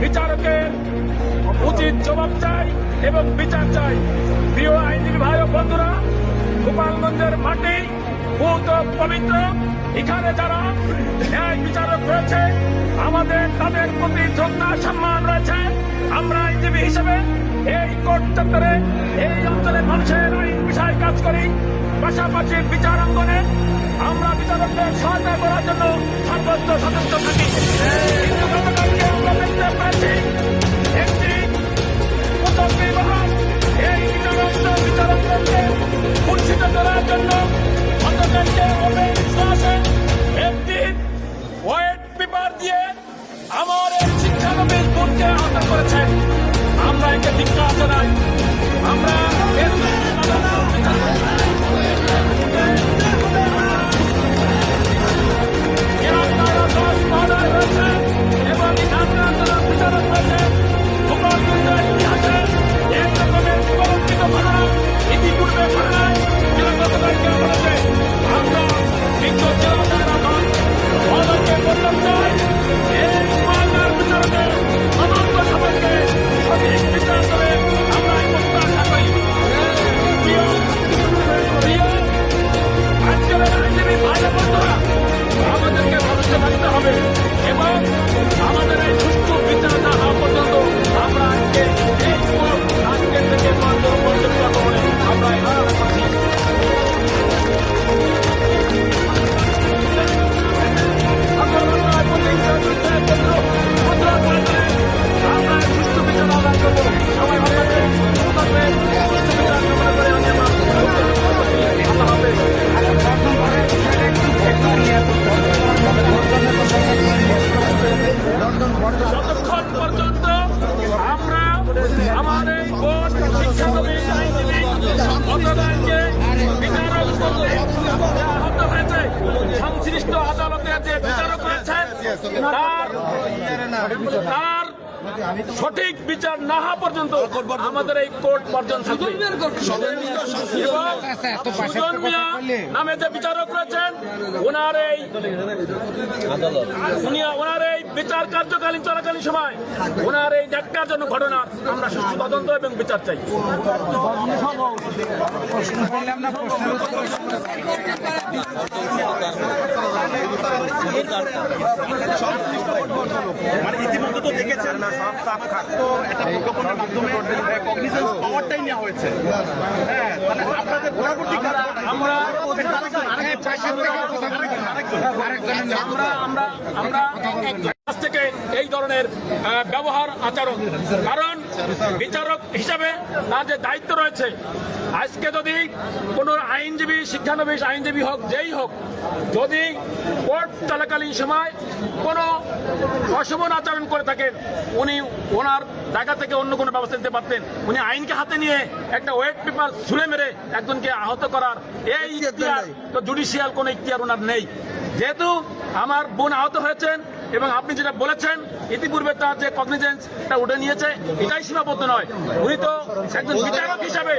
বিচারকের উচিত জবাব চাই এবং বিচার চাই। প্রিয় আইনজীবী ভাই ও বন্ধুরা, গোপালগঞ্জের মাটি বহুত পবিত্র। এখানে যারা ন্যায় বিচারক রয়েছে, আমাদের তাদের প্রতি শ্রদ্ধা সম্মান রয়েছে। আমরা আইনজীবী হিসেবে এই কোর্ট চত্বরে এই অঞ্চলের মানুষের আইন বিষয়ে কাজ করি। পাশাপাশি বিচার অঙ্গনে আমরা বিচারকদের সহায়তা করার জন্য সর্বোচ্চ সচেষ্ট থাকি। কিন্তু গতকালকে আমরা দেখতে পেয়েছি একটি কুচক্রী মহল এই বিচারকদেরকে মূর্ছিত করার জন্য গতকালকে অবিশ্বাসে একটি হোয়াইট পেপার দিয়ে আমার এই শিক্ষানবিশ বোনকে আহত করেছেন। আমরা একে ধিক্কার জানাই। আমরা এবং বিচারক রয়েছে গোপালগঞ্জের ইতিহাসে এক রকমের কলঙ্কিত ঘটনা ইতিপূর্বে ঘটনায় গতকালকে ঘটেছে। আমরা বিজ্ঞ জেলা দায়রা মহোদয়কে বলতে চাই, এই মামলার বিচারকে তদন্ত সবাইকে সঠিক বিচার করে আমরা এই প্রত্যাশা করি। আজকের আইনজীবী ভাই বন্ধুরা, আমাদেরকে ভবিষ্যৎ থাকতে হবে এবং আমাদের এই সুষ্ঠু বিচার না হওয়া পর্যন্ত আমরা আজকের থেকে আমরা করছি। আমরা সুষ্ঠু বিচার আদায় করবো। সবাই ভালো থাকবেন, সুস্থ থাকবেন, সুষ্ঠু বিচার কামনা করে আমি আমার আল্লাহ হাফেজ। যতক্ষণ পর্যন্ত আমরা আমার এই বোর্ড শিক্ষানবিশ আইনজীবী গতকালকে বিচারক আহত হয়েছে, সংশ্লিষ্ট আদালতের যে বিচারক রয়েছেন তার সঠিক বিচার না হওয়া পর্যন্ত আমাদের এই কোর্ট বর্জন থাকবে। সুজন মিয়া নামে যে বিচারক রয়েছেন, ওনার এই বিচার কার্যকালীন চলাকালীন সময় ওনার এই ন্যাক্কারজনক ঘটনার আমরা সুষ্ঠু তদন্ত এবং বিচার চাই। মানে ইতিমধ্যে তো দেখেছেন থাকতো একটা প্রজ্ঞাপনের মাধ্যমে কগনিজেন্স পাওয়ারটাই নেওয়া হয়েছে। হ্যাঁ, মানে আপনাদের পরবর্তী থেকে এই ধরনের ব্যবহার আচরণ, কারণ বিচারক হিসাবে তার যে দায়িত্ব রয়েছে, আজকে যদি কোনো আইনজীবী শিক্ষানবিশ আইনজীবী হোক যেই হোক, যদি কোর্ট চলাকালীন সময় কোনো অশোভন আচরণ করে থাকেন, উনি ওনার জায়গা থেকে অন্য কোনো ব্যবস্থা নিতে পারতেন। উনি আইনকে হাতে নিয়ে একটা ওয়েট পেপার ছুঁড়ে মেরে একজনকে আহত করার এই ইখতিয়ার তো জুডিশিয়াল কোনো ইখতিয়ার ওনার নেই। যেহেতু আমার বোন আহত হয়েছেন এবং আপনি যেটা বলেছেন ইতিপূর্বে তার যে কগনিজেন্সটা উঠে নিয়েছে, এটাই সীমাবদ্ধ নয়। উনি তো একজন বিচারক হিসাবে